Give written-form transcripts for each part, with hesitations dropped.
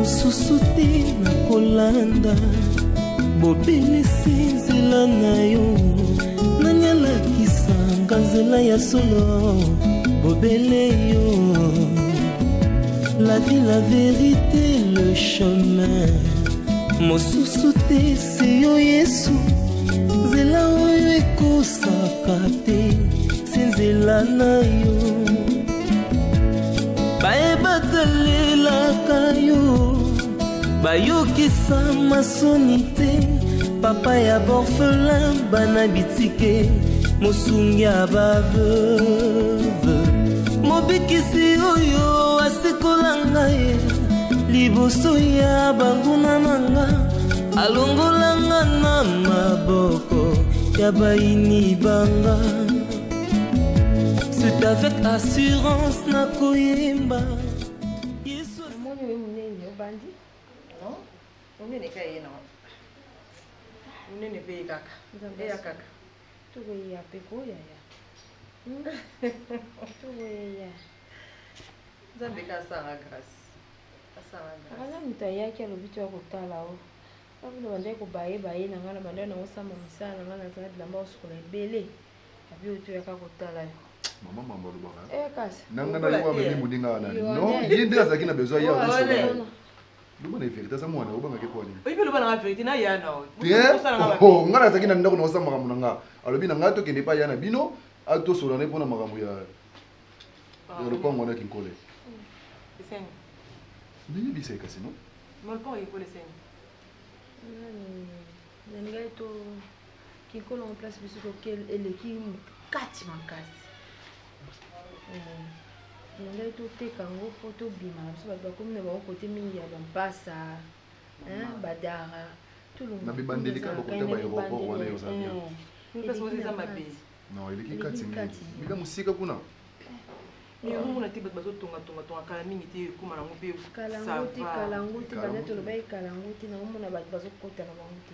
mosusu te na kolanda bobele nzela na yo nanyalakisanga nzela ya solo bobele yo la vie la vérité le chemin mosusu te se yo Yesu nzela oyo ekosaka te se nzela na yo bayebatalelaka yo bayokisa masoni te papa ya borphelin bana bitike mosungi ya baveuve mobikisi oyo asekolanga ye liboso ya banguna nanga alongolanga na maboko ya baini banga. C'est avec assurance na koyemba. Yesu amoni we munene obandi no munene kaye no munene pe kaka ya kaka tuwe ya peko ya tuwe ya zambe ka sanga grâce akana mutayaki alobito ya kotala o abino bande ko baye na ngana bande na osamba misala na ngana za bilamba osukola ebele abi oto ya kotala yo Maman mamba lo baka. Kasi. Nanga na yo ameni mudinga na. Non, yende azaki na besoin ya oto. Luba na vérité ça mwana obanga ke poni. Oyipe luba na vérité na ya na. Oh, ngana azaki na ndako na osamba makambo nanga. Alobi na ngato kende pa ya na bino, ato solane pona makambo ya. Ya lo pango na kinkole. Biseni. Ni bisai kasi no? Molpo yiko leseni. Nanga to kinkole en place biso ko ele ki kati makasi. Nanga to teka ngo photo bima so ba comme ne ba côté mingi ya bampasa badara tout le monde na bibandelika ba côté ba aéroport wana yo sabia parce que ça m'a payé non il est kati bila musika kuna ni ngo na tiba bazo tonga kala mingi te kuma na ngope kalanguti bana to ba kalanguti na ngo na bazo kota na banguti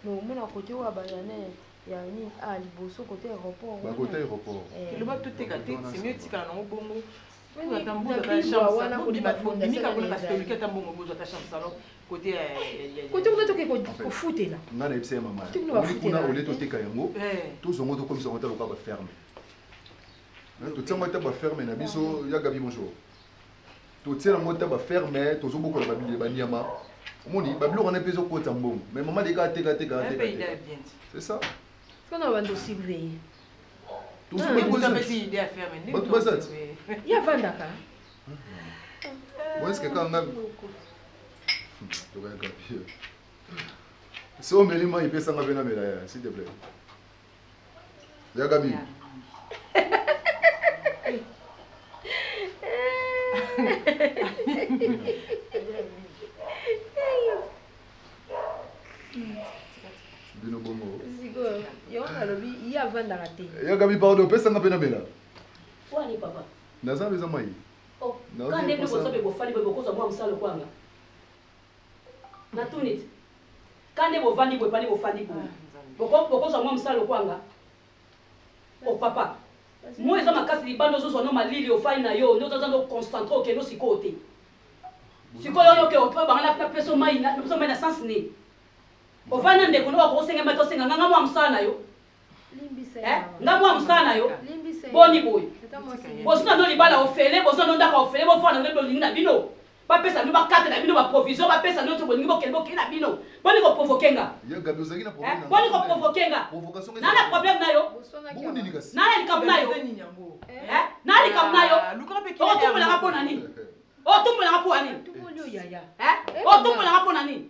no mo na côté wa banane ya ni liboso côté aéroport ba côté aéroport le ba tout teka te c'est mieux tika na ngo bongo Tambour de la chambre, côté on a toqué au foot là. On a les maman. On a au lait toqué kayango. Tous on a comme ça on t'a le cas fermé. Tout ça moi t'as fermé na biso ya gabi bonjour. Tout ça moi t'as fermé, tous beaucoup la babili baniama. Moni babilo on a peso ko tambon. Mais maman des gars teka. C'est ça. Qu'on a vendu surveiller. Tout ça moi idée à fermer. Il y a Vandaka. Où est-ce que quand on a. Tu vas gapi. Si on met les mains, il peut s'en aller dans la s'il te plaît. Yagabi. Bino bomo. Zigo, yo na lobi, il y a Vandaka. Yagabi pardon, peut s'en aller dans la. Wani papa. Naza beza mai. Oh. Quand ndio bosobe bofali bokoza mwa msalo kwanga. Na tunit. Quand ndio bovandi bopani bofandi bo. Bokoza mwa msalo kwanga. Oh papa. Moi eza makasi libando zo no malili ofai na yo, ndio tazando concentrer okeno sikote. Sikoyo yo ke otwa bangana na peso mai na sens ni. Ofana ndeko no bakosenga mato senga nganga mwa msana yo. Ngamwa msana yo. Boni boy. Bosuna no libala ofele, bosuna no ndaka ofele, bo fona no lingi na bino. Ba pesa no ba carte na bino ba provision, ba pesa no to bolingi bo kelbo na bino. Boni ko provoquenga. Ya gabi ozaki na problème. Boni ko provoquenga. Provocation. Nana problème na yo. Bongo nini kasi? Nana likam na yo. Nana likam na yo. O tumbo la rapo nani? O tumbo la rapo nani? Tumbo yo yaya. O tumbo la rapo nani?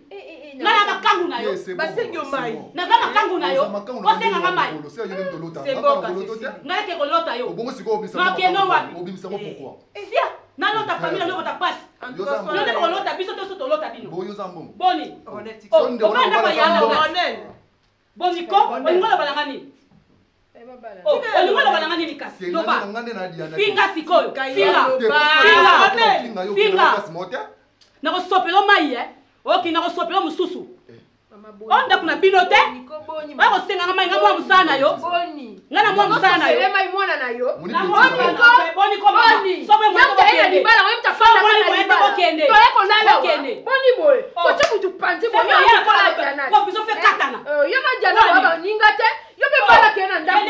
Nana makangu na yo. Basenyo mai. Naza makangu na yo. Osenga ngamai. C'est bon kasi. Ngala ke kolota yo. Bongo siko obimisa. Makeno wapi? Obimisa mo pourquoi? Sia, nano ta famille no ta passe. Nano ko kolota biso to so lota bino. Boyo zambon. Boni. Honnête. Oh, comment na ba yana honnête. Boni ko, oni ngola balangani. Oh, oni ngola balangani ni kasi. No ba. Finga sikoyo. Finga. Na ko sopelo mai Okay, na ko sopelo mususu. onda kuna binote bako senga ngama ngama musana yo ngana mwa musana yo sema imona na yo boni ko boni so mwe mwa kende ni bala mwe mtafanya kana kende to yako lala boni boy ko tu tupanzi boni ya kola kana ko biso fe katana yo ma jana baba ningate yo be bala kena ndaku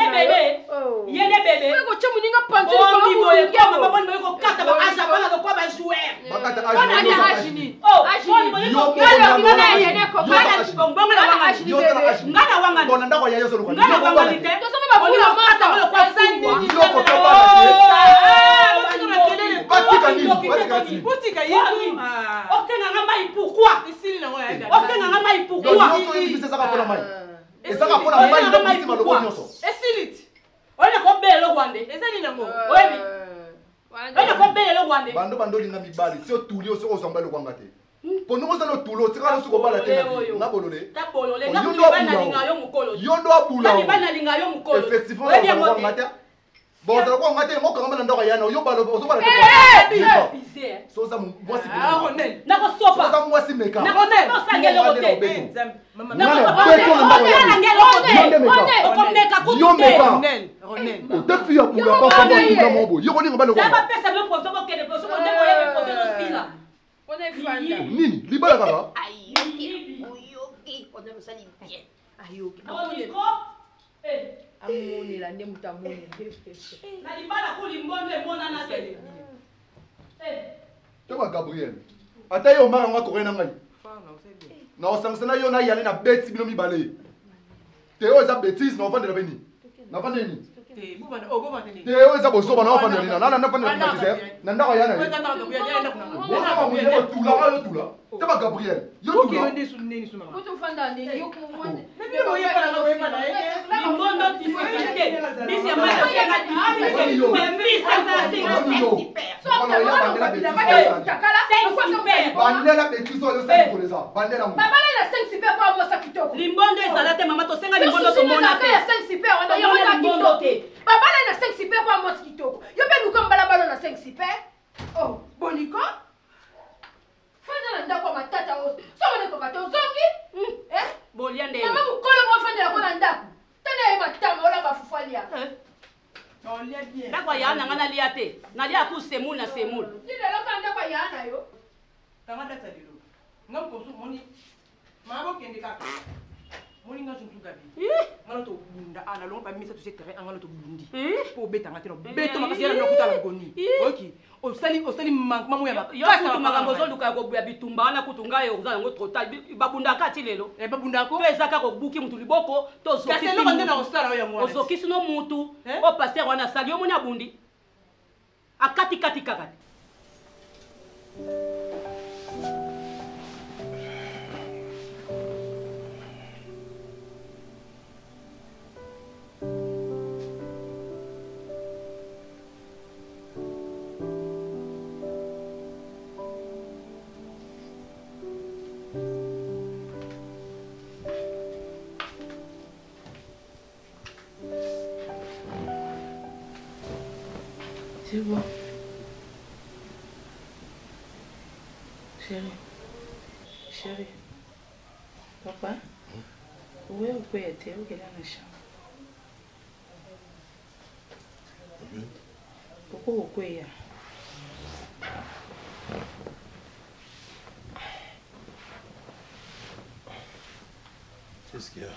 yene bebe ko chemu ninga panzi boni boy ko boni boy ko kata ba asa bana ko ba jouer bakata ajini boni boy ko kata yene ko kana bonga la wanga ngana wanga bona ndako ya yoso lokana ngana wanga lite to soma ba bula mata wala kwa sani yoko toba Boutique yetu. Otenga ngama ipukwa. Isili na ngoya ega. Otenga ngama ipukwa. Yoso yibise saka pona mai. Esaka pona mai ndo bisima loko nyoso. Esilit. Ole ko belo gwande. Ezali na ngo. Oyebi. Ole ko belo gwande. Bando linga mibali. Sio tuli oso ozamba lo kwanga te. Pono ko sano tulo tika lo suko bala te. Ngabolole. Tabolole. Yondo linga yo mukolo. Yondo abula. Bana linga yo mukolo. Effectivement ozamba ngata. Bon, ça va ngate mo kanga ndako yana yo balo ozo bala te. So ça mwasi pe. Na ko sopa. So ça mwasi meka. Na ko ne. No sangelo hote. Mama. Na ko beto ndako yana. Ko meka ko yo meka. Ronel. O te fi ya pour pas savoir tout dans mo. Yo ko ninga balo ko. Ça va pesa me pour to kene pour so ko ndeko ya pour to sila. On est fanda. Nini? Libala kaka. Ayoki. On est sali bien. Ayoki. Amoni la nde mutamoni. Na libala ko limbonde mona na tele. Teba Gabriel. Ata yo mara ngwa ko na ngai. Na osangsana yo na yale na beti bino mibale. Te yo za bêtise na ofande la beni. Na ofande ni. Te buvana ogomande ni. Te yo za bosoba na ofande ni. Na ofande na tise. Na ndako yana. Bosoba mu yo tula. Teba Gabriel. Yo tula. Kutu fanda ni yo kumwone. Limbondo difficulté. Bisi ya mata senga difficulté. Bandela betiso yo sasa koleza. Bandela mu. Baba na 5 super kwa mosa kitoko. Limbondo ezala te mama to senga limbondo to mona te. 5 super on yo na kitoko. Baba na 5 super kwa mosa kitoko. Yo be luka mbala balo na 5 super. Oh, boniko. Fanya na ndako matata o. So wone ko bato zongi? Boliande. Mama mukolo mo fanya ko na ndako. Tana e matama ola bafufalia. Olia bien. Ndako yana ngana lia te. Na lia ku semul na semul. Nile loka ndako yana yo. Kama data lelo. Ngam ko su moni. Mabo kende ka. Moni nga suntu gabi. Ngalo to bunda ala longa pa misa to se terrain ngalo to bundi. Po beta ngatino. Beto makasi na kutala ngoni. Okay. Osali mamu ya yo kutu magambo zo luka ko buya bitumba na kutunga yo za ngo total babunda kati lelo. Babunda ko. Pesa ka ko buki mutu liboko to so kisi. Kasi no ndena osala yo mwana. Oso kisi no mutu. O pasteur wana sali yo moni abundi. Akati kati kakati. C'est bon. Chérie. Papa, où est-ce que tu es? Où est la chambre? Pourquoi tu es là? Qu'est-ce qu'il y a?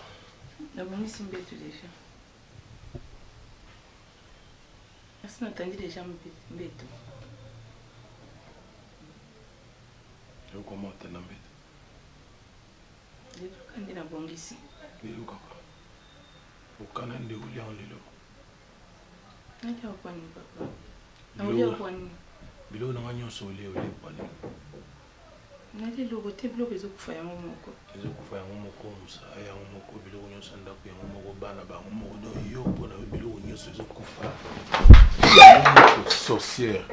D'abord, ici, je suis déjà. Est-ce que tu entends déjà mbéto? Je comment tu es mbéto? Je suis quand bon ici. Mais où papa? Au Canada de William Lilo. Je suis au Canada papa. Je suis au Canada. Bilo na wanyo sole ole pale. Nali logo te bloque zo kufanya momoko. Zo kufanya momoko musa ya momoko bilo nyo sanda ku ya momoko bana ba momoko do yo pona bilo nyo zo kufa. Sorcière.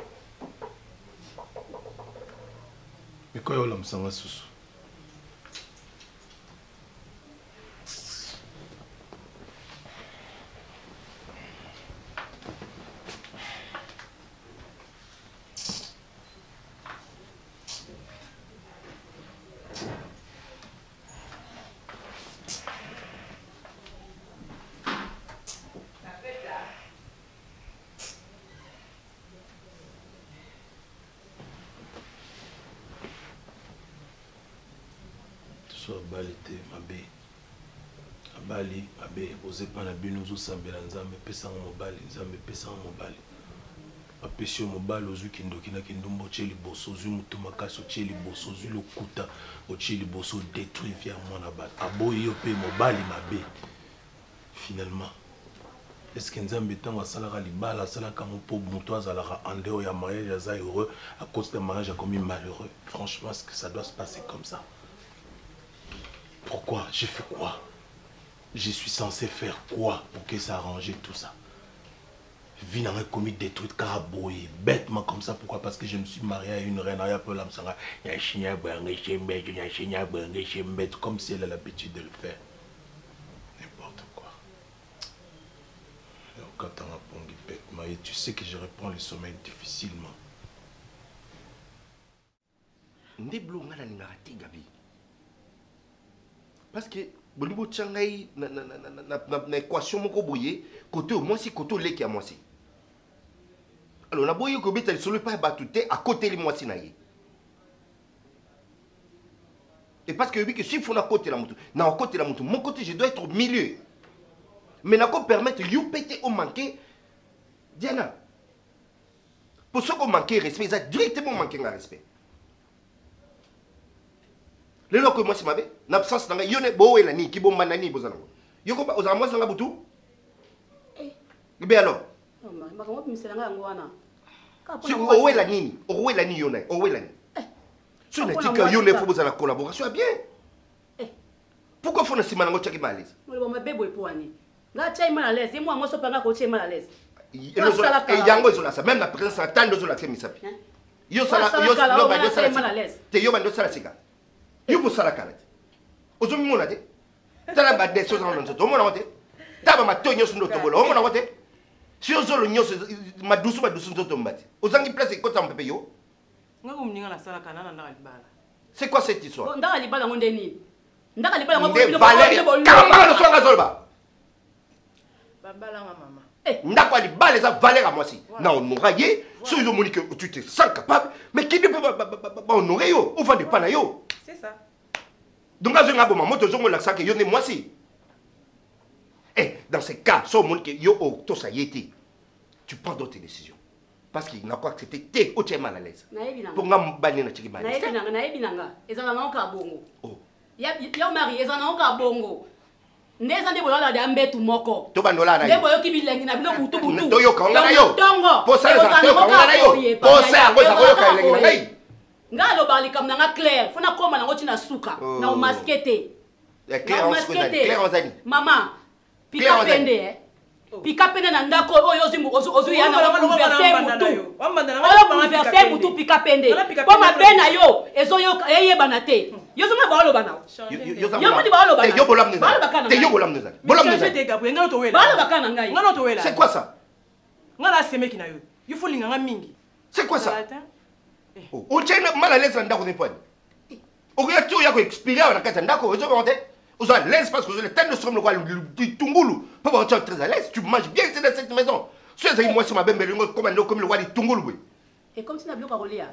Mais quoi yo la msanga susu? soit balité mabe. Abali mabe osé pas na bino zo sambela nzambe pesa mobali nzambe pesa mobali. Apesio mobali ozu kindoki na kindombo cheli boso ozu mutu makasi cheli boso ozu lokuta o cheli boso détruit via mwana bat. Aboyi yo pe mobali mabe. Finalement est-ce que nzambe tango asalaka libala asalaka mopo moto azalaka en dehors ya mariage aza heureux à cause de mariage a commis malheureux? Franchement, est-ce que ça doit se passer comme ça? Pourquoi? J'ai fait quoi? Je suis censé faire quoi pour que ça arrange tout ça? Vie n'a commis des trucs caraboyés, bêtement comme ça. Pourquoi? Parce que je me suis marié à une reine, comme si elle a l'habitude de le faire. N'importe quoi. Et tu sais que je reprends le sommeil difficilement. Parce que Bolibo Tchangaï na équation moko boye côté au moins si côté leki à moi si. Alors na boye ko beta solo pas batouté à côté les moi si naïe. Et parce que oui que si faut na côté la mutu, na côté la mutu, mon côté je dois être au milieu. Mais na ko permettre you péter au manquer Diana. Pour ceux qui manquent respect, ils ont directement manqué de respect. Les gens que moi, c'est ma vie. L'absence d'un gars, il y a des gens qui sont manani, ils sont aux amours, ils sont boutou. Eh bien alors. Si vous avez la nini, vous avez la nini, vous avez la nini. Si vous avez dit que vous avez la collaboration, bien. Pourquoi vous avez dit que vous avez mal à l'aise? Vous avez mal à l'aise. Et moi, je suis mal à l'aise. Et yango ezola sa même la présence à tant de la misapi yo sala yo mal à l'aise te yo bando sala sika yo bo sala kala ozo mona te tala ba de so zana nzoto mona wote taba matonyo sundo tobolo mona wote si ozolo nyoso madusu nzoto mbati ozangi place ko tampepe yo ngako mninga na sala kana na libala. C'est quoi cette histoire? Ndaka libala ngonde nini? Ndaka libala ngonde bolo kama no songa zolba babala maman. Ndako libala ça valeur à moi si. Na honorer, si ils ont dit que tu te sens capable, mais qui ne peut pas honorer yo, on va de pana yo. C'est ça. Donc là je ngabo maman to zongo la ça que yo ne moi si. Eh, dans ces cas, so mon que yo to ça yéti. Tu prends d'autres décisions. Parce qu'il n'a pas accepté t'es au tient mal à l'aise. Pour ngam bani na tiki bani. Naebi nanga, ezala na ka bongo. Oh. Ya mari ezala na ka bongo. Ndeza ndebo la de ambetu moko. To bandola na yo. Ndebo yo kibilengi na bilo butu butu. To yo kanga na yo. Po sa za to kanga na yo. Po sa ko sa ko yo ka lengi na ngai. Ngalo bali kam na Claire, fona koma na ngoti na suka, na o maskete. Ya Claire on zani. Mama, pika pende Pika pende na ndako oyo ozu ya na verser mutu. Oyo verser mutu pika pende. Po mabena yo ezo yo eyeba na te. Yo zoma ba oloba na. Yo modi ba oloba. Te yo bolam neza. Te yo bolam neza. Bolam neza. Ba oloba kana ngai. Ngano to wela. C'est quoi ça? Ngala semeki na yo. You faut linga mingi. C'est quoi ça? O tchena mal à l'aise ndako ne point. O ya tu ya ko expirer na kata ndako ozo ba monter. Vous êtes à l'aise parce que vous êtes tellement de somme du Tungulu. Pourquoi tu es très à l'aise? Tu manges bien dans cette maison. Si vous avez moi sur ma belle comme le roi du Tungulu. Et comme tu n'as plus qu'à rouler.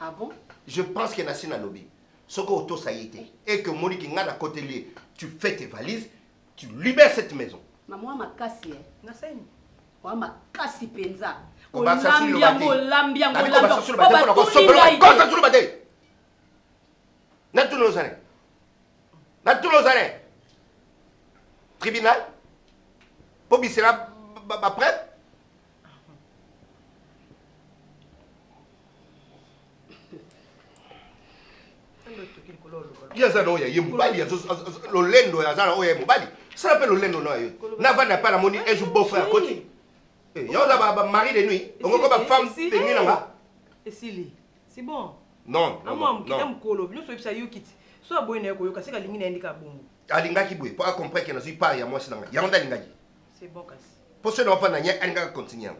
Ah bon? Je pense qu'il y a un lobby. Ce que auto ça y était. Et que Monique n'a à côté lié. Tu fais tes valises, tu libères cette maison. Maman m'a cassé. Naseni. Moi m'a cassé penza. On va s'assurer le bâti. Lambia. Dans tous nos années. Tribunal. Pour Bissera, après. Il y a ça, il y a Mobali, il y a Lolendo, il y a ça, il y a Mobali. Ça s'appelle Lolendo, non? N'a pas la monnaie, un jour beau-frère à côté. Il y a un mari de nuit. On a une femme de nuit là-bas. Et si c'est bon. Non, non. So boy na ko kasi kalingi na ndika bongo. Alingaki boy pour comprendre que na suis pas ya moi sinanga. Ya onda lingaki. C'est bon kasi. Pour ce n'en pas na nya alinga continuer.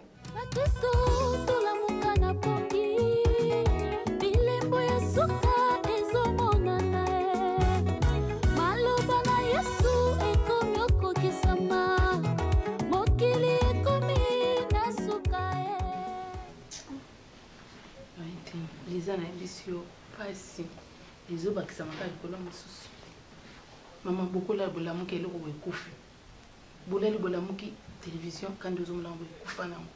Lisa na bisio pasi. ezobakisa makali kola mosusu mama bokola bolamuki eloko boekufi bolali bolamuki télévision kandi ozomolanga boekufa nango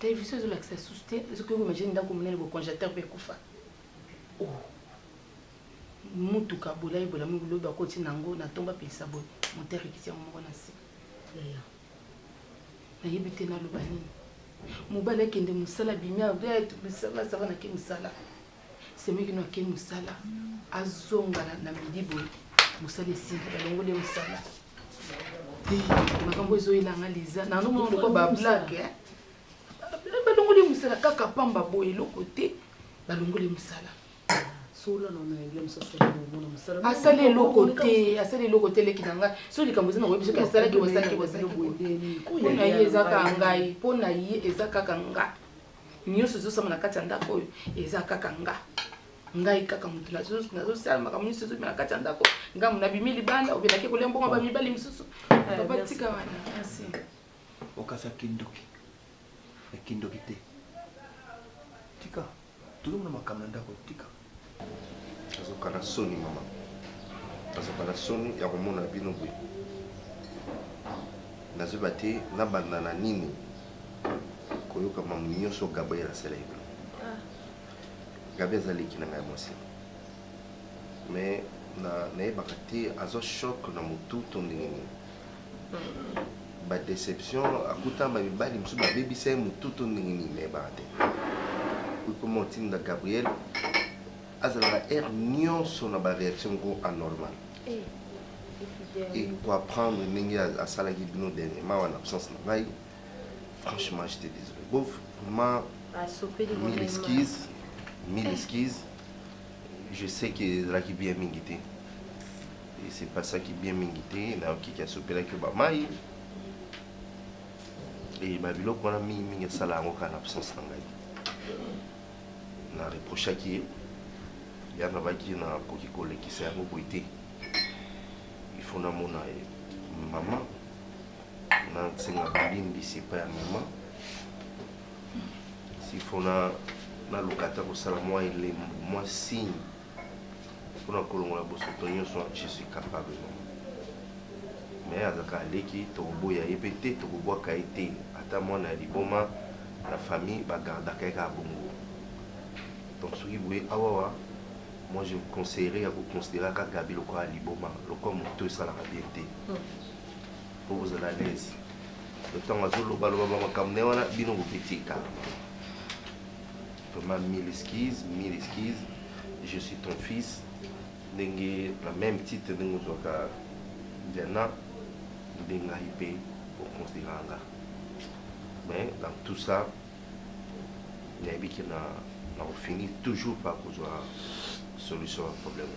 télévision ezolakisa susu te soki oimagine ndako monene bocongélateur mpe ekufa mutuka bolali bolamuki bilobi bakoti nango natomba pelisa boye moteur ekiti yango moko na se nayebi te naloba nini mobali akende mosala bimi asava nake mosala semekino ake mosala azongala na midi boye mosala esili balongoli mosala makambo ezoyelanga liza nanomona lokwa bablake balongoli mosala kaka pamba boye eloko te balongoli mosala asali eloko te leki na ngai so likambo eza na koyebi soki asalaki mpona ye eza kaka ngai mpona ye eza kaka nga nyonso ezosama na kati ya ndako oyo eza kaka ngai kaka motu nazosala makambo nyonso ezobima na kati ya ndako ngambo nabimi libanda obelaki kolia mbongo bamibali misusu papa tika wana merci okasa kindoki te tika tozomona makambo na ndako tika azokana soni mama azokana soni ya komona bino boye nazoba te nabanda na nini koyoka mamu nyonso gabriel asala ebino gabriel azaleki na ngai mwasi mais nayebaka te azwa choc na motu to ndenge nini badéception akutamba mibali mosusu babebisa ye motu to ndenge nini nayebaka te okoma otinda gabriel azalaka aire nyonso na baréaction ngo anormal et koapprendre ndenge asalaki bino dernièrement wana absence na ngai franchement j'étais désolé bof vraiment mille excuses je sais que ezalaki bien mingi te et c'est pas ça qui bien mingi te nayoki asopelaki bamai et babiloko wana mingi esala yango kaka na absence na ngai na reprochaki ye ya nabaki nakoki kolekisa yango boye te il faut namona mama nasenga bolimbisi epai ya mama s'il faut naluka ata kosala mwa elembo mwa signe mpona kolongola bosoto nyonso je suis capable mais azalaka aleki tokoboya ye mpe te tokobwaka ye te ata mwana ya liboma na famille bagardaka ye kaka bongo donc soki boye awawa moi je vous conseillerais à vous considérer kaka gabi lokola ya liboma lokola moto esalaka bien te po bozala l'aise le temps azolobaloba makambo na ye wana bino bobeti kaka vraiment mille excuses je suis ton fils ndenge na même titre ndenge ozwaka diana nde ngai mpe oconsidérera nga mais dans tout ça nayebiki na kofinir toujours par kozwa solution ya problème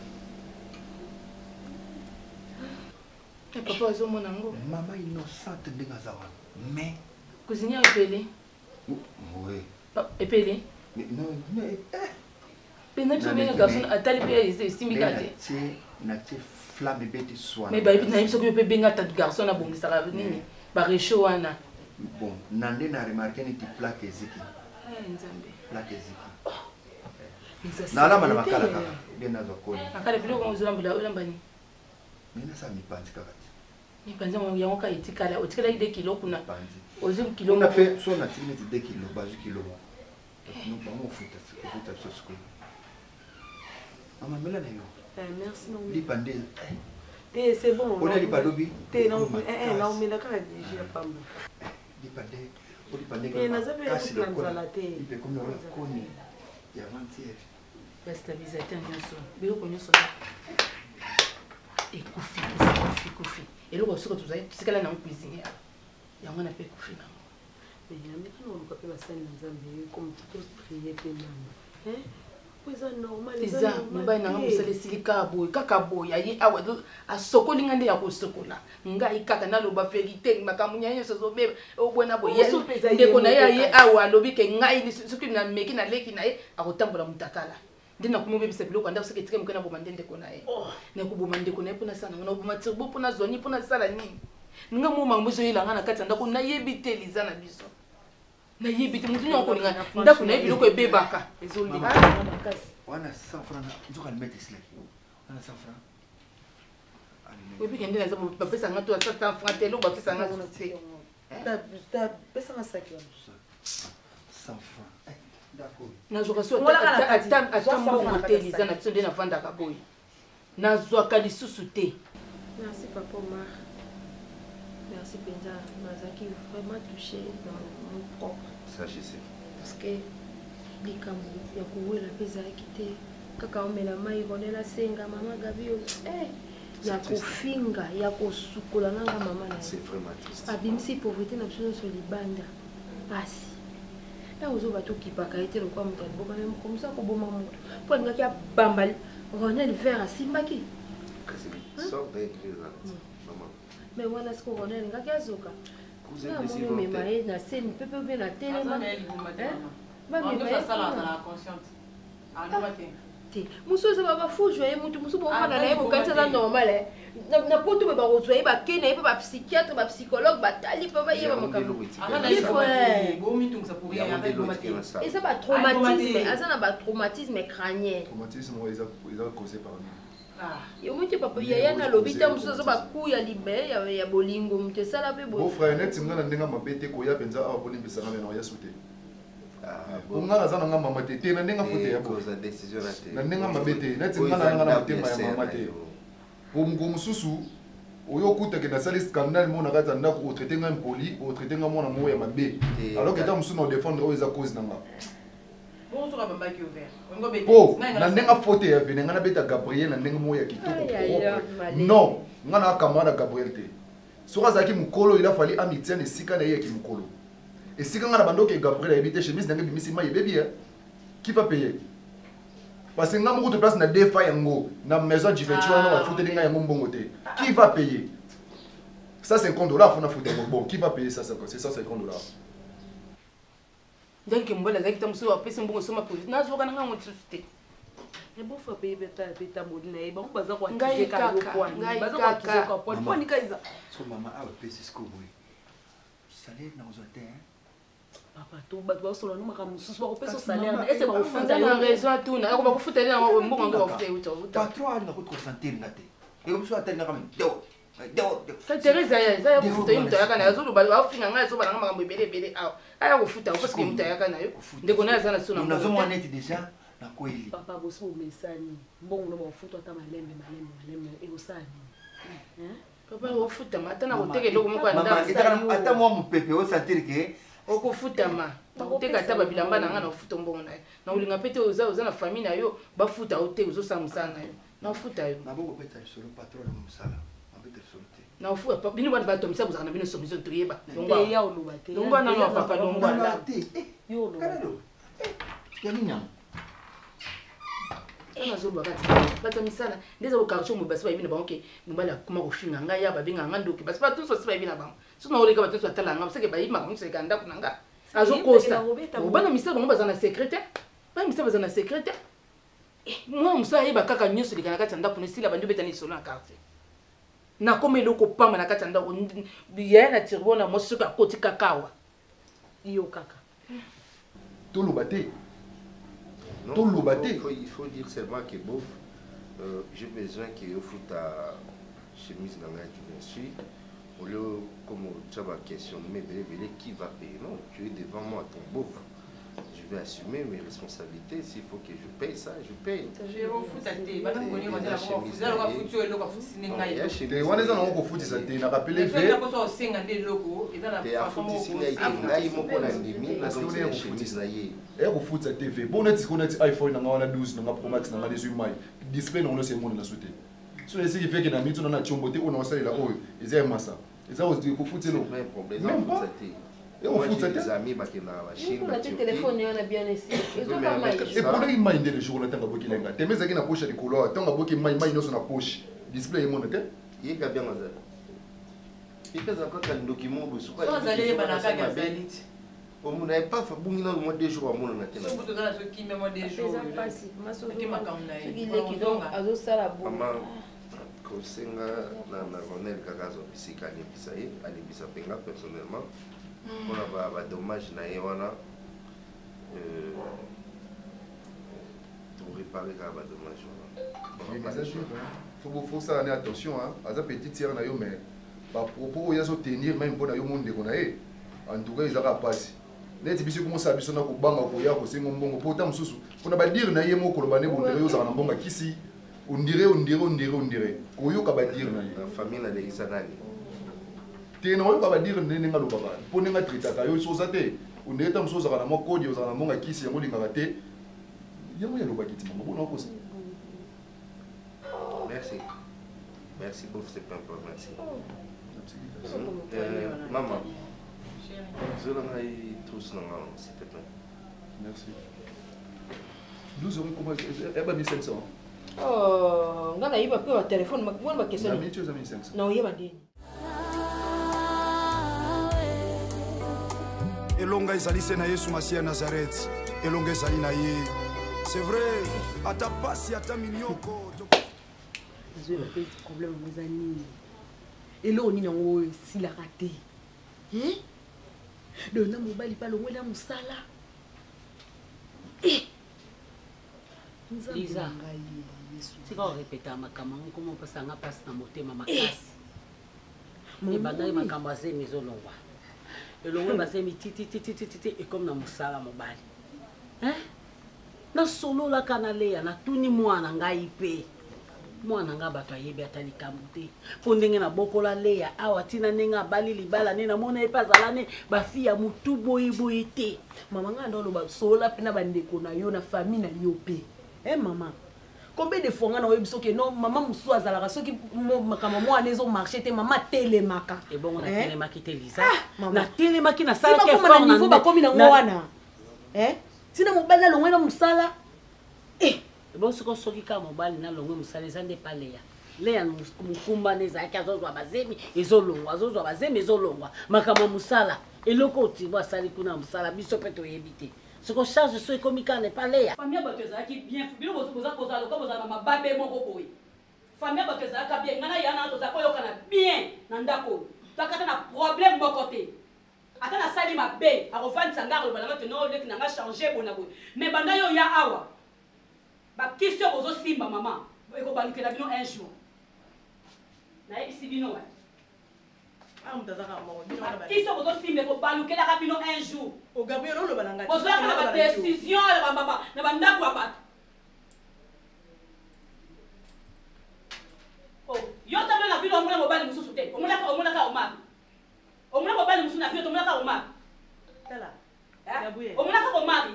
papa azomona ngo mama innocente ndenge aza wana mais kuzinia epele oui epele pena biso benga garçon atali mpe esimbika te natie flamme ebeti swana mais bayebi nayebi soki mpe benga ata garçon abongisaka nini barecho wana bon na nde na remarke neti plaque eziki nzambe plaque eziki nalamba na makala kaka nde nazwa koni makala biloko ozolambula olambani me nasala mipanzi kaka te mipanzi yango ka etikala otikalaki 2 kilo kuna ozwi kilo ona mpe so natiki neti 2 kilo bazwi kilo bango ofuta biso sikoyo mama mela na yo merci non lipa nde c'est bon ona lipa lobi te naomela kaka deja pamba lipa nde olipa nde kasi lokola lipe komi ola koni ya avant-hier bastabilisateur nyonso biloko nyonso ekufi eloko soki tosikala nango cuisinier yango na mpe ekufi nango yamekanaoluka mpe basali na nzambe comme toprie mpe nano eza mobali nanga mosala esili kaka boye aye awa asokoli nga nde ya kosokola ngai kaka naloba verité makambo nya nyonso ezobeba obona boye ndeko na ye aye awa alobi ke ngai soki nameki naleki na ye akotambola mutakala nde nakomi obebisa biloko ndako soki etike moke naboma nde ndeko na ye nakoboma ndeko na ye mpona sala nango naboma tirbo mpona zwani mpona sala nini nga mo makambo ezoyelanga na kati ya ndako nayebi te liza na biso na yebi te mutu nyoko linga ndako na yebi loko ebebaka ezolima wana 100 francs nzoka limete isila wana 100 francs webi kende naza bapesa nga to 100 francs te lo bapesa nga te pesa nga saki wana 100 francs d'accord nazwaka so ata mbongo te liza na biso nde navandaka boye nazwaka lisusu te. Merci papa Omar. Merci Benza. Nazaki vraiment touché dans mon propre. Ça je sais. Parce que likambo ya kuwela pesa yakite kaka omela mai ronela senga mama Gabi ya kofinga ya kosukola nanga mama na. C'est vraiment triste. Abimisi pauvreté na biso sur libanda. Pasi. Là ozo bato kipaka ete lokwa mutali boka même comme ça ko boma mutu. Po ngaki ya bambali Ronel vers asimbaki. Sors d'église là. Maman. Mais voilà ce qu'on Ronel ngaki azoka. Na mon memaye na scène pepe bien na télé. Ba memaye sala na consciente. Te. Muso za baba fou jouer mutu muso bon na na ko kanza normal na poto ba rozwe ba kene ba psychiatre ba psychologue ba tali pa ba yeba makambo. Et ça ba traumatisme, azana ba traumatisme crânien. Traumatisme ils ont causé par nous. Yo mutu papa yaya na lobita muso za ba ku ya libe ya bolingo mutu sala be bo. Bon frère net ngana ndenga mabete ko ya penza a bolimbisa ngana na ya soute. Ungana zana nga mama te na ndenga fote ya cause décision la te. Na ndenga mabete net ngana ngana motema ya mama te. Pour mususu oyo kuta ke na sali scandale mona kata ndako o traiter nga impoli o traiter nga mona moya mabe alors que ta musu na défendre o eza cause nanga bon sera bamba ki ouvert po na ndenga fote ya vene nga na beta Gabriel na ndenga moya kitoko non nga na kamara Gabriel te soka zaki mukolo il a fallu amitié ne sika na yeki mukolo et sika nga na bandoke Gabriel habité chemise nanga bimisi mai bébé qui va payer. Parce que nous avons place na defa yango na maison du 28 na va foutre linga yango mbongo te. Qui va payer? Ça $50 faut na foutre bon, qui va payer ça c'est $150. Donc mbola zaki tamso apesa mbongo soma pour na zo kana ngo tsuste. Et bon faut payer beta modina e ba baza kwa ngai kaka baza kwa kizeka kwa ni kaiza. So mama a pesa ce que vous. Salaire na ozote hein. Papa to bato ba solo no makamususu ba kopesa salaire ese ba kofuta na raison tout na ko ba kofuta na mbongo ngo ba futa uto patron ali na ko santé ngate e ko so atali na kama deo Teresa ya kufuta yimto yakana yazulu ba afinga nga yazoba nga makambo ebele aw aya kufuta parce que yimto yakana yo ndeko na yazana sona na zo mwana eti déjà na kweli papa bosi bo mesani mbongo no ba futa ata malembe e osani papa wo futa mata na koteke loko moko anda ata mwa mupepe o sentir que okufutama bakuteka ata babilamba na nga na futa mbongo na yo na ulinga pete oza na famille na yo bafuta ote ozosamusana na yo na futa yo na boko peta solo patron na musala na peta solo te na fu bino bana batomisa bozaka na bino somizo toyeba donc ya oluba te donc ana no papa donc ala te yo oluba ya minya ana zo bakati batomisana ndeza ko quartier mo basi ba yibina banke mbala kuma ko finga nga ya babenga nga ndoki basi ba tous ba yibina bango sino oleka bato atala nga parce que ba yima ko se kanda kunanga azo kosta bana misa bango bazana secrétaire ba misa bazana secrétaire moi musa yeba kaka nyoso likana kati ndako nesila bandu betani solo na quartier na kome loko pamba na kati ndako ya na tiribona mo suka koti kakawa yo kaka to lobate. Il faut dire seulement que bof, j'ai besoin qu'il y ait ta chemise dans la suis. Au lieu, comme tu as ma question, mais qui va payer? Non, tu es devant moi, ton bof. Je vais assumer mes responsabilités. S'il faut que je paye ça, je paye. Et on fout des amis qui na la Chine. On a des téléphones on a bien ici. Et pour les mains de jour le temps boki lenga. Te meza kina poche de couleur, temps boki main no na poche. Display mon tête. Il ga bien mazal. Il fait encore un document de so azali banaka ga zalit. On n'a pas fait bungi na mo 2 jours mon na tena. So buto na so ki memo 2 jours. C'est passé. Maso ki makamna. Ki donc azo sala bo. Maman Kosenga na Ronel Kakazo Bisika ni bisaye, ali bisa penga personnellement. mpona badommage na ye wana toréparer kaka badommage wana faut ça ane attention aza petite sere na yo mais bapropos oyo azotenir même mpona yo mondeko na ye en tout cas ezaka pasi neti biso komosala biso na kobanga koya kosenga mbongo mpo ota mosusu mpona badire na ye moko koloba nde bondire ozala na mbongo akisi ondire koyoka badire na ye famille nalekisa nani te na oyoka badire nde ndenge alobaka mpo ndenge atritaka yo so oza te ondire ta mosusu ozaka na mwa kodi ozala na mbongo akisi yango olingaka te yango yalobaki ti mama bona okosa. Merci pour ce pain, merci. Maman, je l'ai tous dans s'il te plaît. Merci. Nous aurons comment elle va 1500. Oh, ngana yiba pe wa téléphone makubona ba question. Na mitu za 1500. Na oyeba ndeni. Elonga ezali se na Yesu Masia Nazareth. Elonga ezali na ye. C'est vrai, ata pasi ata minyoko. Je vais faire des problèmes aux amis. Et là, on est en haut, si la raté. Hein? Le nom mobile pas le moins dans mon sala. Lisa, tu vas répéter ma camarade comment on peut s'en passer dans mon thème ma casse. Et bagaille ma camarade c'est maison longue. Le long va c'est mi titi et comme dans mon sala mobile. Hein? Na solo la canale na tout ni moi na ngai pe. Mwana nga bato ayebi atali kamute po ndenge na bokola leya awa tina nenga bali libala ne na mona epazala ne ba fi ya mutu boyi te mama nga ndo ba sola pena bandeko na yo na famille na yo pe mama combien de fois nga na webiso ke non mama musu azalaka soki makama mwana ezo marché te mama telemaka e bongo na telemaki te Lisa na telemaki na sala ke fort na niveau ba komi na ngwana sina mobala longwe na musala bon ce qu'on soki ka mobali na longwe musala ezande pa leya leya mukumba neza yake azozwa bazemi ezolongwa azozwa bazemi ezolongwa makama musala eloko otibwa sali kuna musala biso pe toyebi te ce qu'on charge so ekomika ne pa leya famille bato ezalaki bien bino boza kozala lokola bozala mababe moko boye famille bato ezalaka bien ngana yana tozala koyokana bien na ndako takata na problème moko te ata na sali mabe akofandisa ngaka loba nanga te no leki nanga changer bona boye mais banda yo ya awa ba question bozo simba mama eko balukela bino un jour na ebisi bino wa mutazaka mo bino ba question bozo simba eko balukela ka bino un jour o Gabriel lo balanga bozo kana ba décision ya mama na banda kwa bato oh yo tama na bino omona mobali mususu te omona ka omona mobali mususu na bino omona ka omar tala Gabriel omona ka omar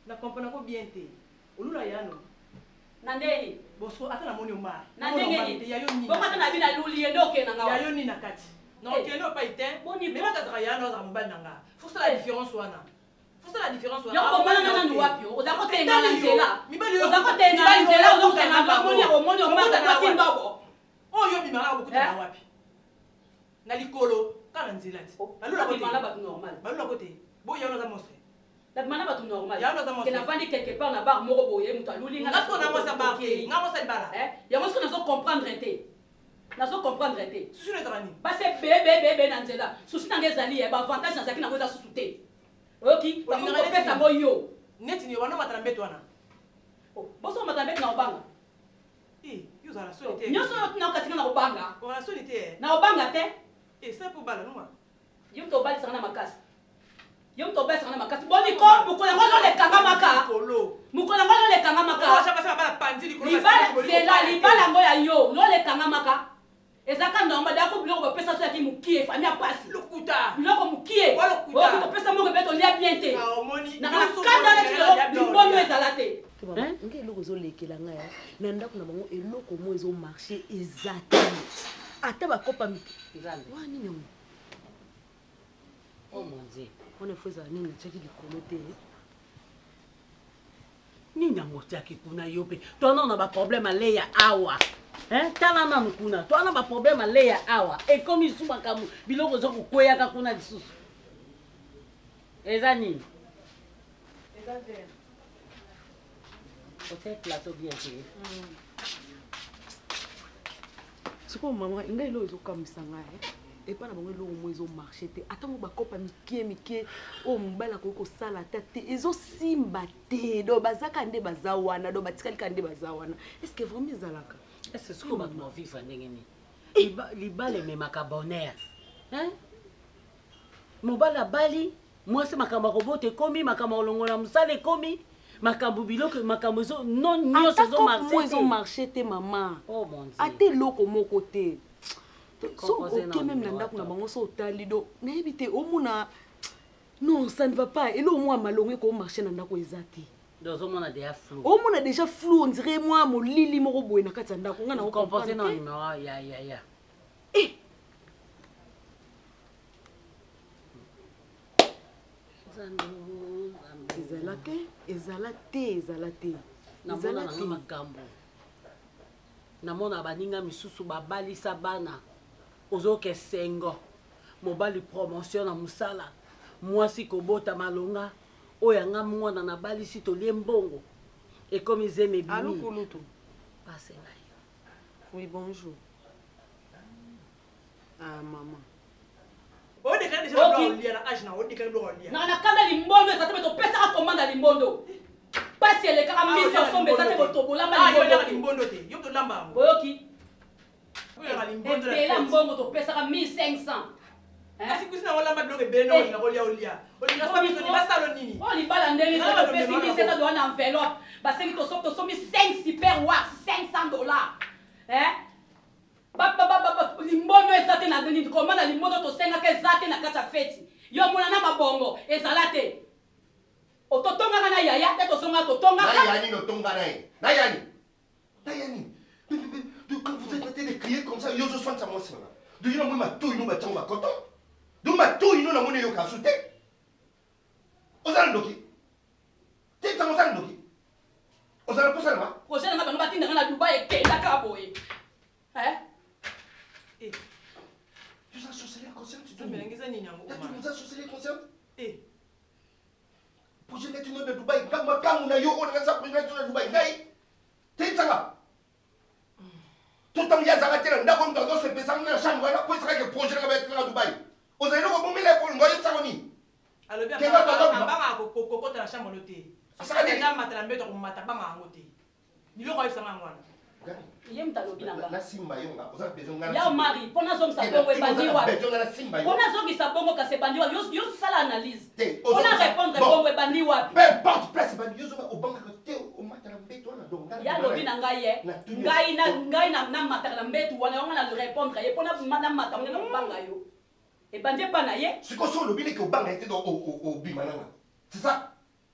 na comprendre ko bien te olula yano nandeni boso ata na moni omar nandeni ya yo ni boma tana bina luli ndoke na ngawa ya yo ni na kati non ke no pas itin boni mais pas ka yano za mobali nanga faut ça la différence wana yo bomana na ndu wapi ozako tenga na nzela ozako tenga na nzela ozako tenga na moni omar na kindobo oyo bimala bokuta na wapi na likolo kana nzela ti balula ko bimala ba normal balula ko te bo yano za monstre la demande pas tout normal. Que n'a pas dit quelque part na bar moko boye muta luli nga ko na mo sa bar ke nga mo sa bala ya mo na so comprendre te na so comprendre te susu ne trani ba se bebe na nzela susu na ngezali ya ba avantage na zaki na ngoza susu te oki ba ko pesa mo yo neti ni wana matana beto wana boso matana beto na obanga yo za la solité nyoso na katika na obanga o la solité na obanga te c'est pour bala numa yo to bali sana makasi yo to besa na makasi boni ko mukola ngolo le kanga maka mukola ngolo le kanga maka o cha pasa bala pandili ko libala ngoya yo lo le kanga maka ezaka ndamba da ko biloko ba pesa so ya ki mukie famille a passe lokuta biloko mukie o ko pesa mo ko beto lia bien te na kanda na tilo mbono ezalate nge eloko zo lekela ngaya na ndako na bango eloko mo ezo marché ezate ata ba kopa mizali wani nyo oh mon dieu on est faisant nini cheki likolo te nini yango tiaki kuna yo mpe twana na baproblème aleya awa tala nanu kuna twana baproblème aleya awa ekomi su makambo biloko zo kokweyaka kuna lisusu eza nini otie plateau bien te sikoyo mama ingai lo ezokamwisa ngai et pas na bango lo mo ezo marché te atango ba kopa mike o mbala ko sala tete ezo simba te do bazaka nde bazawana do batikali kande bazawana est-ce que vraiment ezalaka est-ce que ba mo vivre ndenge ni libale me makabonnaire hein mobala bali moi c'est makambo robote komi makambo longola musale komi makambo biloko makambo zo non nyonso zo marché te maman oh mon dieu ate loko moko te so ok même na ndako na bango so otali do nayebi te omona non ça ne va pas et lo moi malongwe ko marché na ndako ezati dozomona déjà flou omona déjà flou on dirait moi molili moko boye na kati ya ndako nga na composé na numéro ya ezala te makambo namona baninga misusu babalisa bana ozoke sengo mobali promotion na musala mwasi kobota malonga oyanga mwana na balisi tolie mbongo ekomi zeme bimi allô kulutu passe là oui bonjour ah maman o de kan déjà lo lia na age na o de kan lo lia na kanda limbondo ezate to pesa ka commande limbondo pasi ele ka misa sombe ezate to bolamba limbondo te yo to lamba boyoki oya limbondo la mbongo to pesa ka 1500 asi kusina wala mbado ke beno na kolia olia olinga so biso ni basalo nini o libala ndeli to pesa 1700 dollars na enveloppe basengi to somi 5 super wax $500 limbondo ezate na deni komanda limbondo to senga ke ezate na kata feti yo mona na mabongo ezalate ototonga na yaya te to songa totonga na yani no tonga na yani quand vous êtes en train de crier comme ça yo zo swanta mo sema do you know moi ma tout ino ba tango ba koto do ma tout ino na mona yo ka sute ozala ndoki te tango ozala ndoki ozala posa na prochaine nga bango batinda na Dubai ekenda ka boye tu as associé la conscience tu mais ngeza nini yango tu nous as associé la conscience pour je n'ai de Dubai kama kamu na yo on a ça pour de Dubai ngai tanga tout temps ya zaka tela ndako ndo se pesa na chambre na pour ça que projet na ba na Dubai ozali ko bomela ko ngoyo tsakoni alors bien banga ko ta la chambre noté ça dit na matala mbeto ko mata banga ngote bilo ko isanga ngwana yem talobi na na simba yonga ozali besoin ngana ya mari pona zo msabongo ebandiwa besoin ngana simba yonga pona zo msabongo ka se bandiwa yo sala analyse pona répondre bongo ebandiwa peu importe place bandi yo zo ba obanga ko te o matala mbeto na donc ya lobi na ngai ye ngai na matala mbeto wana yo na répondre ye pona na matala na banga yo ebandi pa na ye siko so lobi ne ko banga ete do o bimananga c'est ça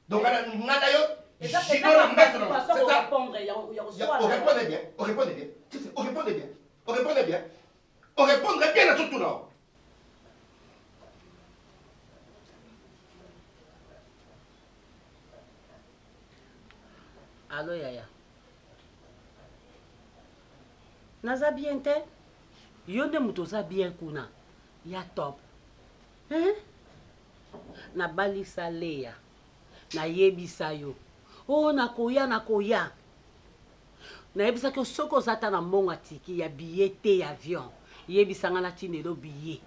donc ngana yo on répondrait bien. On répondrait bien à tout le monde. Allô, Yaya. Naza bien te? Yonde mutoza bien kuna. Ya top. Hein? Na balisa leya. Na yebisa yo. Oh nakoya nayebisa ke soko ozata na mbongo atiki ya billet te ya avion yebisanga na tinelo billet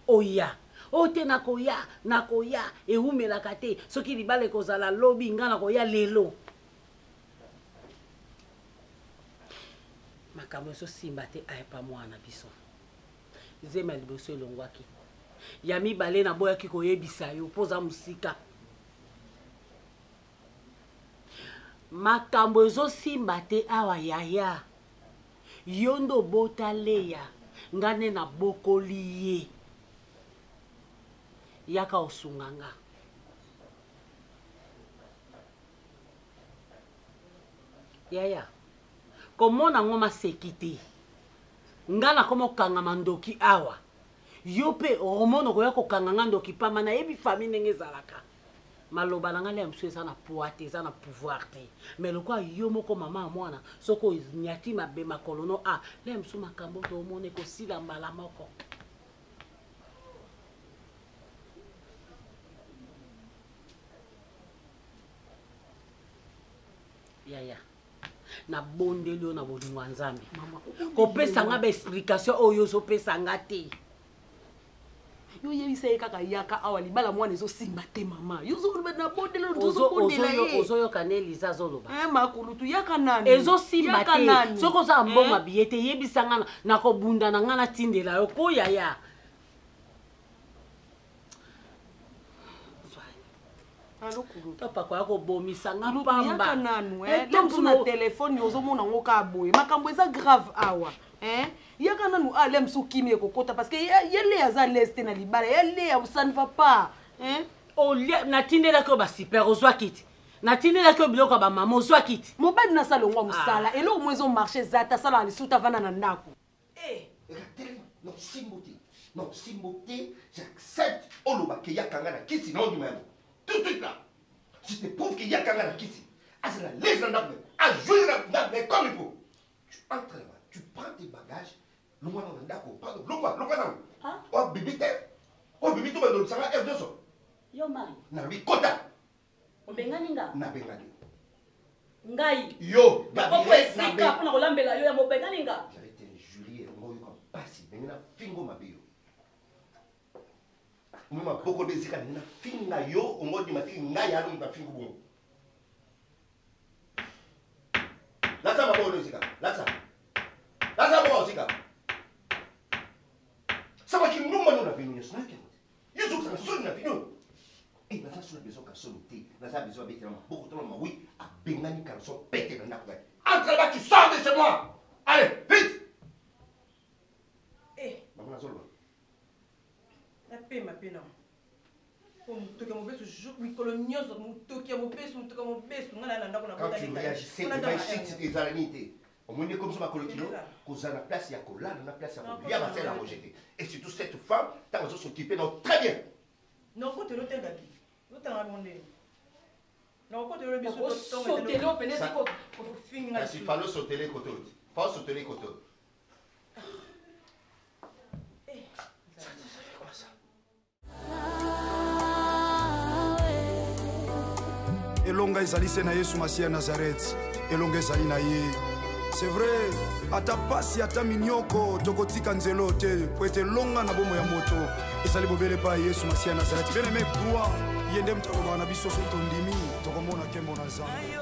oya o te nakoya ewumelaka te soki libala ekozala lobi nga nakoya lelo makambo ezosimba te ayepa mwana biso zema liboso elongwaki ya mibale naboyaki koyebisa yo mpo oza mosika makambo ezosimba te awa yaya yo ndo bota leya ngane na bokoli ye yaka osunga nga yaya komona ngo maseki te nga nakoma kokangama ndoki awa yo mpe omona okoya kokanga nga ndoki pamba nayebi famille ndenge ezalaka maloba na nga le mosusu eza na poids te eza na pouvoir te mais lokwa yo moko mama ya mwana soki onyati mabe makolono a le mosusu makambo toomona ekosila mbala moko yaya nabondeli yo na bolingo ya nzambe kopesa nga baexplication oyo ozopesa nga te yo yebisa ye kaka yaka awa libala mwana ezosimba te mama yo ozoloba na bondela ozoyoka ne Elisa azoloba makulutu yaka nani ezosimba te soki ozala mbongo biye te yebisa nga nakobunda na nga natindela yo koyaya tapako ya kobomisa nga pamba lemsu na telefone ozomona ngo ka boye makambo eza grave awa yaka nanu lemsu kimi ekokota parce que yele aza leste na libala yele ça ne va pas natindelaki yo basuper ozwa kiti natindelaki yo biloko ya bamama ozwa kiti mobali nasala ngwa mosala eloko mo ezomarche eza ta asala na lisuta avanda na ndako non simbo te j'accepte olobake yakanga na kisi na ondima yango tout de suite là je te prouve qu'il y a kanga na kisi azala lese na ndako a jouer na comme il faut tu entres là-bas tu prends tes bagages le mwana na ndako pardon lokwa na o bibi to ba do sanga f2 so yo mari na bi kota obengani nga na bengani ngai yo bako esika pona kolambela yo ya mobengani nga j'avais été injurié ngoyo ka pasi bengana fingo mabiyo mima boko de zika na finga yo ngodi mati ngai ya lumba fingo bongo lasa babo de zika lasa babo zika sama ki numba no na vinu yesu na ke yesu sana soni na vinu na sa sona besoin ka soni te na sa besoin bete na boko to na oui a bengani ka so pete na ndako entre là tu sors de chez moi allez vite maman azolo ma pena mutoki ya mobesu mikolo nyonso mutoki ya mobesu ngana na ndako na quand tu réagissais ezala nini te omoni comme ça makolo kilo kozala na place ya kolala na place ya kolia basala ya rejeté et surtout cette femme ntango azosoccupe na très bien nokotelo otengaki otanga bonde nokotelo bisotelo penesi kofinga si falo sotele koto fa sotele koto elonga ezali se na yesu masiya nazareti elonga ezali na ye c'est vrai ata pasi ata minioko tokotika nzelo te po ete elonga na bomo ya moto ezali bobele pa yesu masiya nazareti bien aimé croix ye nde moto alobaka na biso soki tondimi tokomona nkembo na nzambe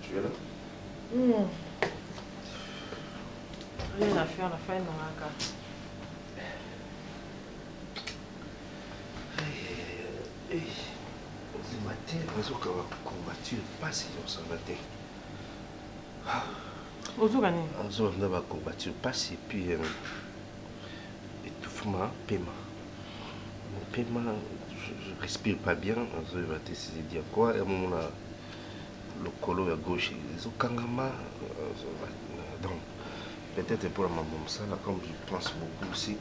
Tu es là? Rien à faire, la fin de mon cas. Le matin, on a combattu pas si on s'en battait. On a combattu pas si puis étouffement, paiement. Mon paiement, je respire pas bien. On va décider de dire quoi. À un moment là. Le colo à gauche, ils ont kangama. Donc, peut-être pour la maman, ça, là, comme je pense beaucoup aussi.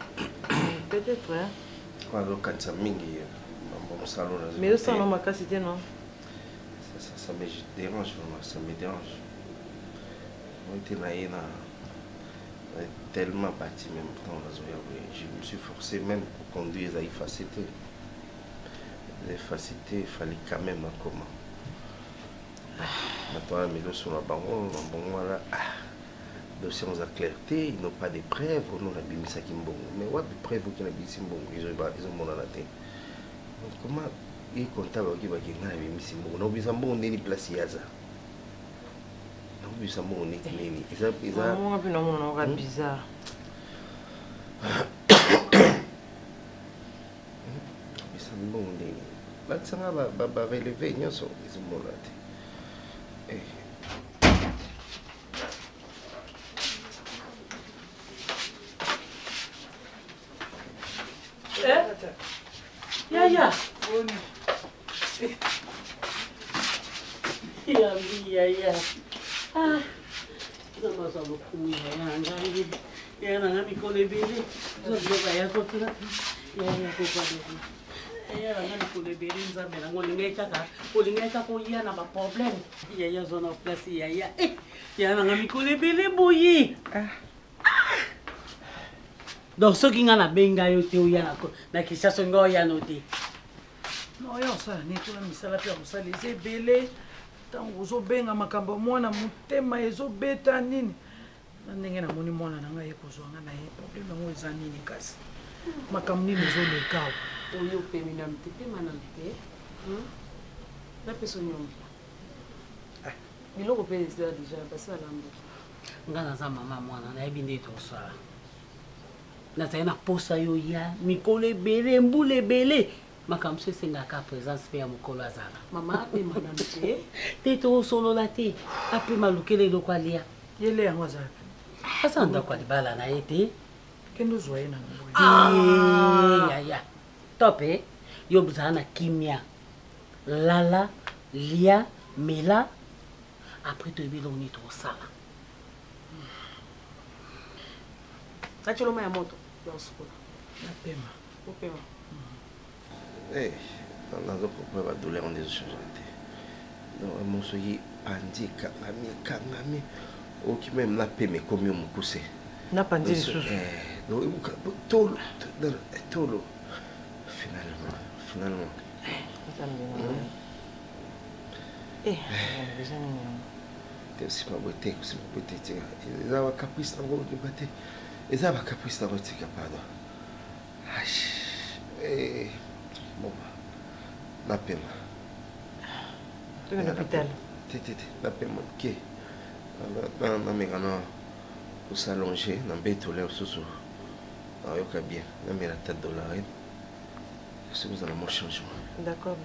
Peut-être, hein. Alors, quand ça mingi, maman, ça, là. Mais ça, non, ma casse, non. Ça me dérange, ça me dérange. On était là, tellement bâti, même temps, je me suis forcé même pour conduire les facilités. Les facilités, il fallait quand même comment. Maintenant, mais sur la banque, là, dossier aux clarté, ils n'ont pas de preuves, on a bien ça qui bon. Mais ouais, des preuves qui n'ont pas bon, ils ont mon la tête. Comment ils comptables qui va gagner bien si bon, on a besoin bon des places yaza. On a besoin bon des nini. Ils ont on a besoin on a bizarre. Besoin bon des. Là ça va relever ils ont mon la tête. Yaya. Yaya. Ah. Não só loucura, Yaya na mikolo ebele. Zozoba ya kotuna. Yaya kopa. Yaya na mikolo ebele nzambe nango olingaika koya na baproblème. Yaya zona place yaya. Yaya na mikolo ebele boyi. Donc soki nga na benga yo te oya na Kinshasa nga oya no te. Non, yo ça ni tout na misala pe osala les belé. Tango ozobenga makambo mwana motema ezobeta nini. Ndenge na moni mwana na ngai ekozwanga na ye problème yango eza nini kasi. Makambo nini ezoleka. Oyo pe mina mtete mana mte. Na peso nyomba. Biloko pe eza déjà passé à l'ambo. Nga naza mama mwana na yebi nde tosala. Nazali na posa yo ya mikolo ebele mbula ebele. Makambo so esengaka présence pe ya mokolo azala. Mama ape mana mte. Te tosolola te. Ape malukele eloko alia. Yele yango azala. Asa ndako alibala na ye te. Kendo zwa ye na ngo. Ya. Tope yo buzala na kimia. Lala, lia, mela. Après tu ebele oni tosala. Achiloma ya moto ya sukula. Napema. Opema. Eh, nazo propre ba douleur on des choses. Non, mon soyi pandi kangami. O qui même la peme comme mon coussé. Na pandi les choses. Non, tolo. Finalement. Déjà c'est ma beauté, ils ont caprice dans le débatté. Ils ont caprice dans le débatté, pardon. Bon, la peine. Tu es à l'hôpital. La peine, ok. On s'allonger, on va être là, on va bien. On va la tête de la reine. C'est vous allez mon changement. D'accord.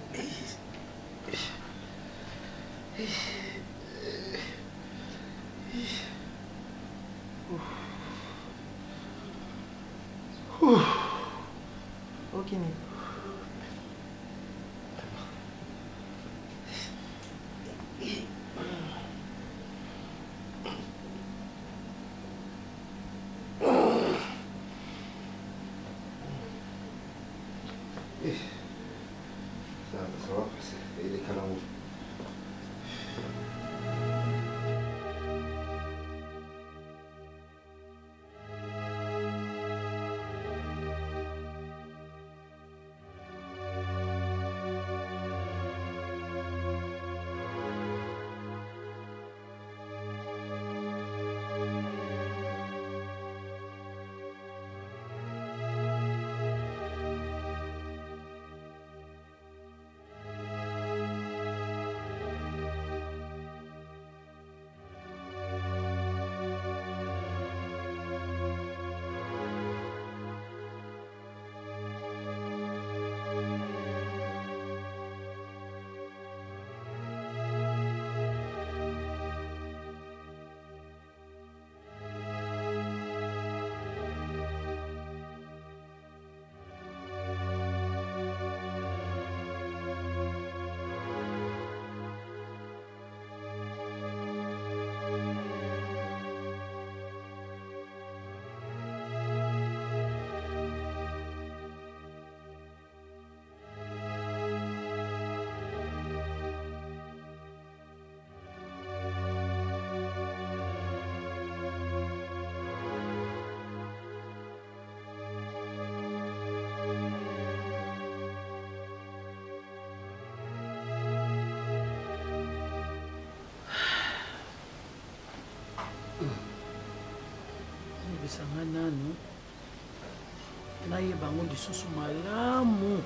Ok. Ça va passer. Il est calme. Bisanga nanu nayeba ngo lisusu malamu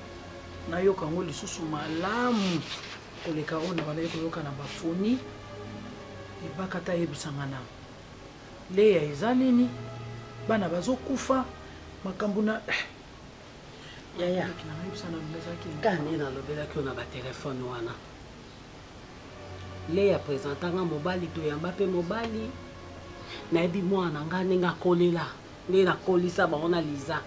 nayoka ngo lisusu malamu koleka ona bana yoka na bafoni ebakata yebisanga na leya eza nini bana bazokufa makambo na yaya kane nalobelaki yo na batelefone wana leya présentanga mobali toyamba mpe mobali nayebi mwana nga ndenge akolela ndenge nakolisa bango na liza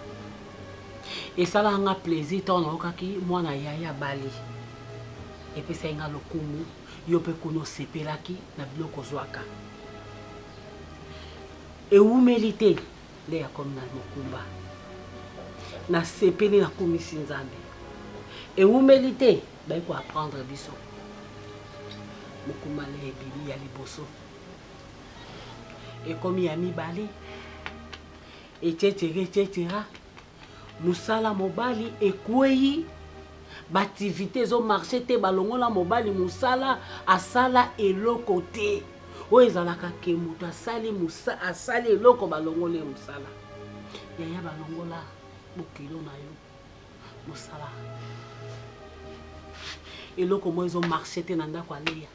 esalaka nga plaisir ntango nayokaki mwana yaya bali epesaki nga lokumu yo mpe kuna osepelaki na biloko ozwaka ewumeli te nde yakomi na mokumba nasepeli nakumisi nzambe ewumeli te bayi koapprendre biso mokumba le ebimi ya liboso ekomi ya mibale etc. Musala mobali ekwei baaktivité ezomarche te balongola mobali musala asala eloko te oyo ezalaka ke moto asali eloko balongola ye musala yaya balongola bokilo na yo musala eloko mo ezomarche te na ndako aleya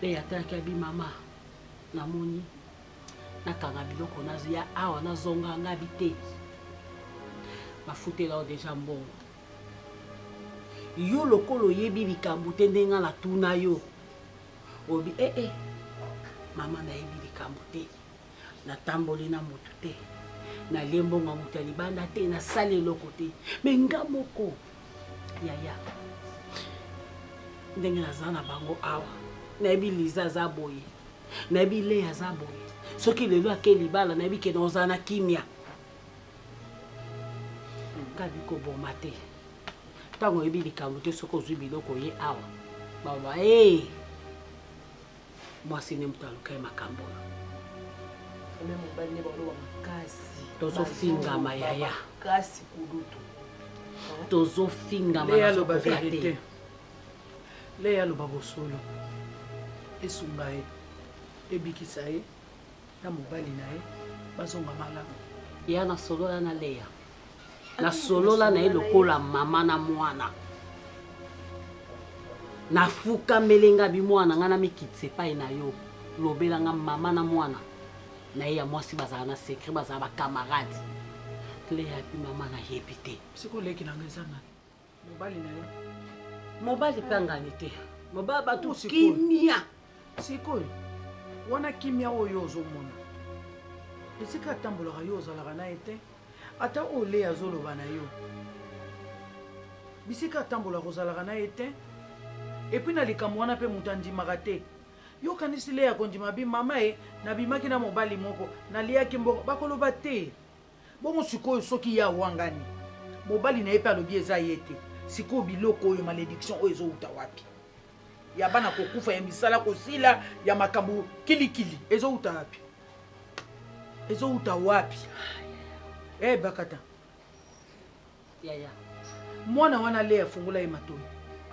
leya atalaki abi mama namoni nakanga biloko nazoya awa nazonga ngabi te bafutela o deja mbongo yo lokolo yebi likambo te ndenga na tuna yo obi mama nayebi likambo te natamboli na motu te nalie mbongo ya moto ya libanda te nasali eloko te me nga moko yaya ndenge naza na bango awa nayebi liza aza boye nayebi leya aza boye soki lelo ake libala nayebi ke naoza na kimia ngabi koboma te ntango oyebi likambo te soki ozwi biloko ye awa baba mwasi ne moto aluka ye makambo oyo tozofingama yaya tozofingama te leya aloba bosolo esunga ye ebikisa ye na mobali na ye bazonga malamu ya nasolola na leya nasolola na ye lokola mama na mwana nafukamelenga bimwana nga na mikitisa epai na yo lobelanga mama na mwana na ye ya mwasi bazala na sekret bazala bakamarade leya epi mama nayebi te sikoleki nanga ezanga mobali na yo mobali mpe angani te mobali bato kimia sikoyo wana kimia oyo ozomona esika atambolaka yo ozalaka na ye te ata ole azoloba na yo bisika atambolaka ozalaka na ye te epui na likambo wana mpe moto andimaka te yokanisi leya kondima bi mama ye nabimaki na mobali moko naliaki mboko bakoloba te bongo sikoyo soki ye awangani mobali na ye mpe alobi eza ye te sikoyo biloko oyo malédiction oyo ezouta wapi ya bana kokufa ya misala kosila ya makambo kilikili ezouta wapi ezouta wapi bakata yaya mwana wana le afungola ye matoi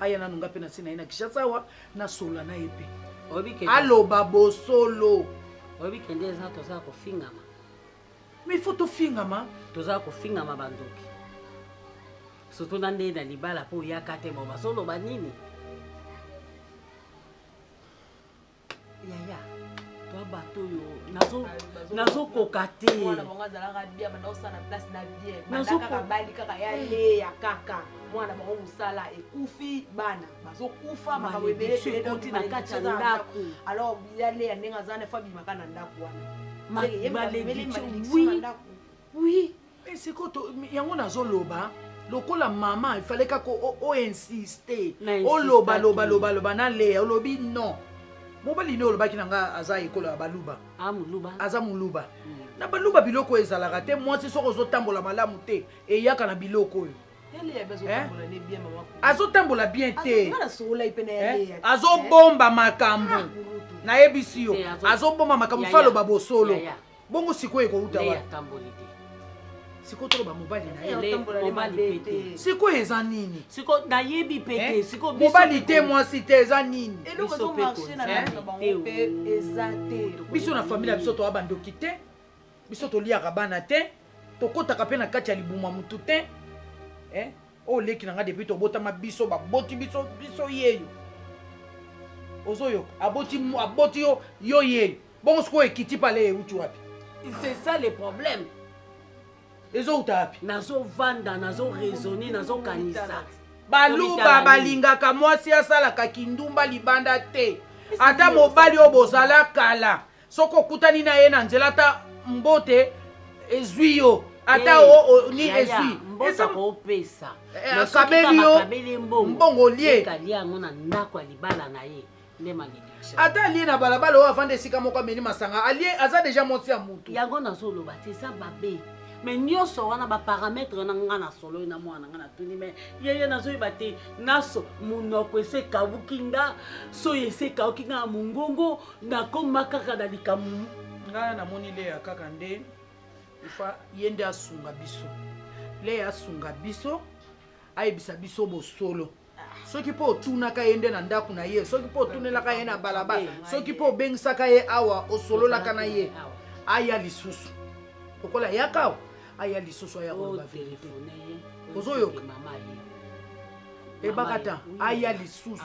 aya nanunga mpe na se na ye na Kinshasa awa nasola na ye mpe aloba bosolo oyebi kende eza tozala kofingama mais il faut tofingama tozala kofingama bandoki surtout na nde na libala mpo oyaka te bo bazoloba nini yaya toa bato oyo nazokoka te mwana bango musala ekufi bana bazokufa makambo ebele na kati ya ndako alors yale ya ndenge aza nefa bimaka na ndako wana oui sikoto yango nazoloba lokola mama ifale kaka oinsiste oloba na leya olobi non mobali ne olobaki na nga aza ekolo ya baluba aza moluba na baluba biloko ezalaka te mwasi soko ozotambola malamu te eyaka na biloko oyo azotambola bien te azobomba makambo nayebisi yo azobomba makambo fa aloba bosolo bongo sikoyo ekouta wapi sikoyo toloba mobali na ye sikoyo eza nini nayebi pete mobali te mwasi te eza nini biso na familia biso towa bandoki te biso toliaka bana te tokotaka mpe na kati ya libuma mutu te oyo leki na nga depuis tobotama biso baboti biso yeyo ozoyoka aboti yo yeyo bongo sikoyo ekiti pale euti wapi c'est ça le problème ezouta wapi nazovanda nazoraisonne nazokanisa baluba balingaka mwasi asalaka kindumba libanda te ata mobali oyo bozala kala soki okutani na ye na nzela ata mbote ezwi yo ata ni ezwi akabeli yo mbongo lie yango na ndako ya libala na ye nde malédiction ata alie na balabala oyo avanda esika moko ameni masanga alie aza deja mwasi ya mutu yango nazoloba te eza babe mais nyonso wana baparametre na nga na solo na mwana nga na tuni mais yeye nazoyeba te naso munoko esekabuki nga soyo esekauki nga na mongongo nakoma kaka na likambo ngai namoni leya kaka nde ifa yende asunga biso le asunga biso ayebisa biso bosolo soki po otunaka ye nde na ndako na ye soki po otunelaka ye na balabala soki po obengisaka ye awa osololaka na ye aya lisusu lokola yaka awa aya lisusu aya koloba verite ozoyoka ebaka ta aya lisusu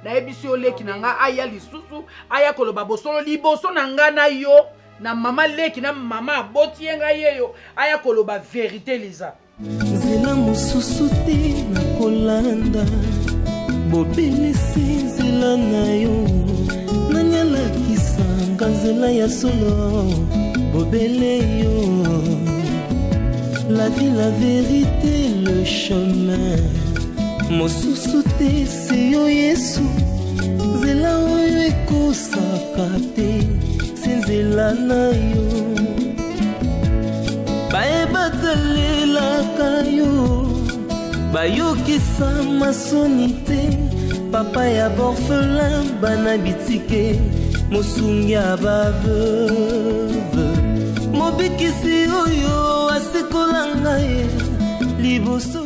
nayebisi yo leki na nga aya lisusu aya koloba bosolo liboso na nga na yo na mama leki na mama aboti ye ngai yeyo aya koloba verite liza nzela mosusu te nakolanda bobelisi nzela na yo nani alakisanga nzela ya solo bobele yo la vie la vérité le chemin mosusu te se yo yesu nzela oyo ekosaka te se nzela na yo bayebatalelaka yo bayokisa masoni te papa ya borfelin bana bitike mosungi ya baveuve mobikisi oyo asekolanga ye liboso